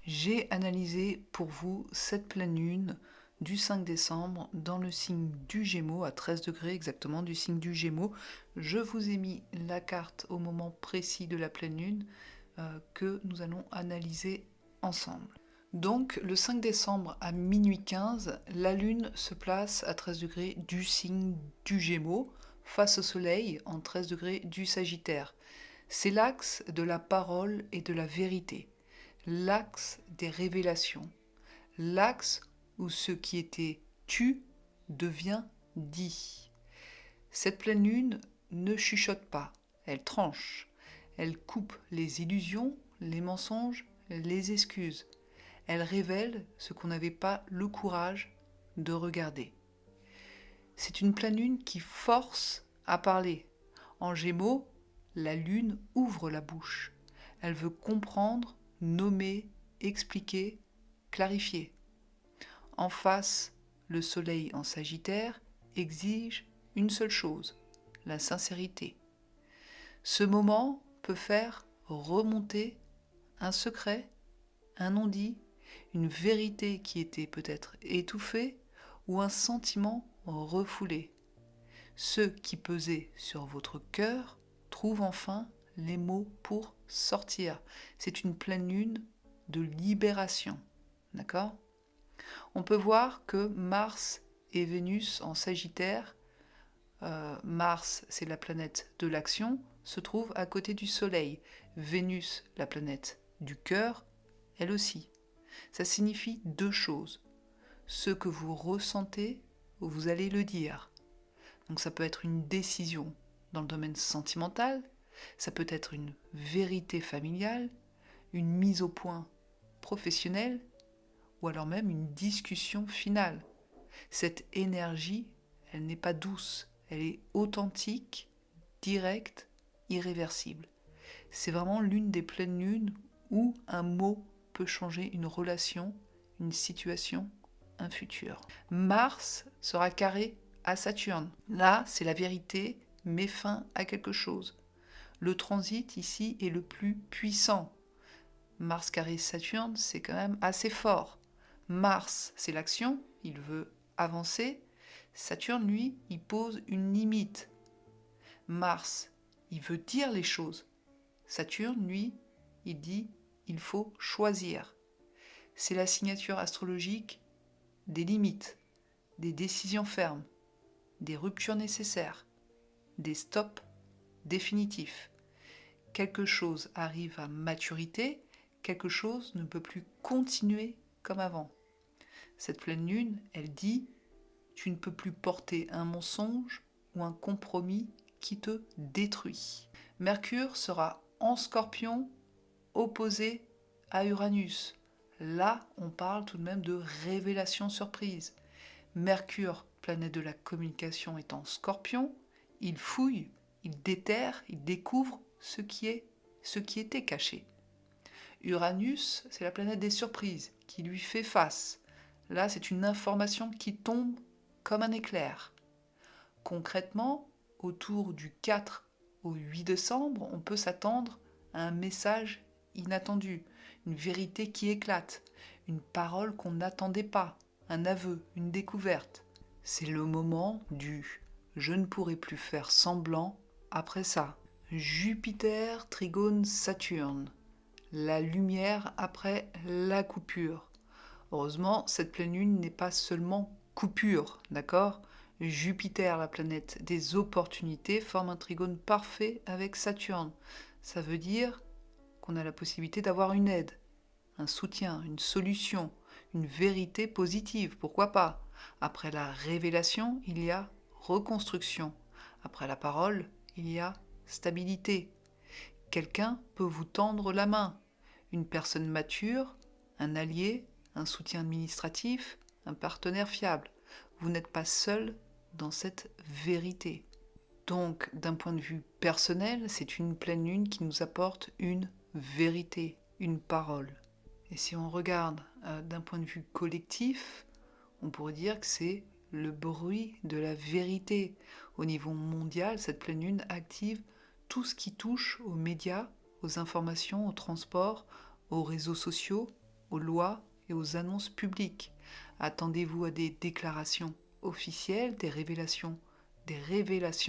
J'ai analysé pour vous cette pleine lune du 5 décembre dans le signe du Gémeaux, à 13 degrés exactement du signe du Gémeaux. Je vous ai mis la carte au moment précis de la pleine lune que nous allons analyser ensemble. Donc le 5 décembre à minuit 15, la lune se place à 13 degrés du signe du Gémeaux, face au soleil en 13 degrés du Sagittaire. C'est l'axe de la parole et de la vérité, l'axe des révélations, l'axe où ce qui était tu devient dit. Cette pleine lune ne chuchote pas, elle tranche, elle coupe les illusions, les mensonges, les excuses. Elle révèle ce qu'on n'avait pas le courage de regarder. C'est une pleine lune qui force à parler. En Gémeaux, la lune ouvre la bouche. Elle veut comprendre, nommer, expliquer, clarifier. En face, le soleil en Sagittaire exige une seule chose, la sincérité. Ce moment peut faire remonter un secret, un non-dit, une vérité qui était peut-être étouffée ou un sentiment refoulé. Ceux qui pesaient sur votre cœur trouvent enfin les mots pour sortir. C'est une pleine lune de libération. D'accord ? On peut voir que Mars et Vénus en Sagittaire, Mars c'est la planète de l'action, se trouve à côté du Soleil. Vénus, la planète du cœur, elle aussi. Ça signifie deux choses. Ce que vous ressentez, vous allez le dire. Donc ça peut être une décision dans le domaine sentimental, ça peut être une vérité familiale, une mise au point professionnelle, ou alors même une discussion finale. Cette énergie, elle n'est pas douce, elle est authentique, directe, irréversible. C'est vraiment l'une des pleines lunes où un mot peut changer une relation, une situation, un futur. Mars sera carré à Saturne. Là, c'est la vérité, met fin à quelque chose. Le transit ici est le plus puissant. Mars carré Saturne, c'est quand même assez fort. Mars, c'est l'action, il veut avancer. Saturne, lui, il pose une limite. Mars, il veut dire les choses. Saturne, lui, il dit il faut choisir. C'est la signature astrologique des limites, des décisions fermes, des ruptures nécessaires, des stops définitifs. Quelque chose arrive à maturité, quelque chose ne peut plus continuer comme avant. Cette pleine lune, elle dit tu ne peux plus porter un mensonge ou un compromis qui te détruit. Mercure sera en Scorpion, opposé à Uranus. Là, on parle tout de même de révélation surprise. Mercure, planète de la communication, est en Scorpion, il fouille, il déterre, il découvre ce qui était caché. Uranus, c'est la planète des surprises, qui lui fait face. Là, c'est une information qui tombe comme un éclair. Concrètement, autour du 4 au 8 décembre, on peut s'attendre à un message inattendu, une vérité qui éclate, une parole qu'on n'attendait pas, un aveu, une découverte. C'est le moment du « je ne pourrai plus faire semblant après ça ». Jupiter, Trigone, Saturne. La lumière après la coupure. Heureusement, cette pleine lune n'est pas seulement coupure, d'accord ? Jupiter, la planète des opportunités, forme un trigone parfait avec Saturne. Ça veut dire qu'on a la possibilité d'avoir une aide, un soutien, une solution, une vérité positive, pourquoi pas. Après la révélation, il y a reconstruction. Après la parole, il y a stabilité. Quelqu'un peut vous tendre la main. Une personne mature, un allié, un soutien administratif, un partenaire fiable. Vous n'êtes pas seul dans cette vérité. Donc, d'un point de vue personnel, c'est une pleine lune qui nous apporte une vérité, une parole. Et si on regarde d'un point de vue collectif, on pourrait dire que c'est le bruit de la vérité. Au niveau mondial, cette pleine lune active tout ce qui touche aux médias, aux informations, au transport, aux réseaux sociaux, aux lois et aux annonces publiques. Attendez-vous à des déclarations officielles, des révélations,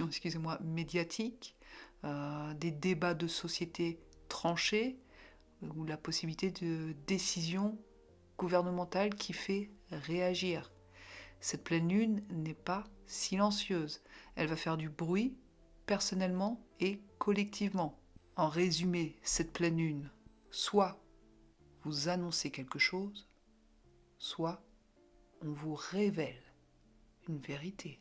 excusez-moi, médiatiques, des débats de société tranchés, ou la possibilité de décision gouvernementale qui fait réagir. Cette pleine lune n'est pas silencieuse. Elle va faire du bruit, personnellement et collectivement. En résumé, cette pleine lune, soit vous annoncez quelque chose, soit on vous révèle une vérité.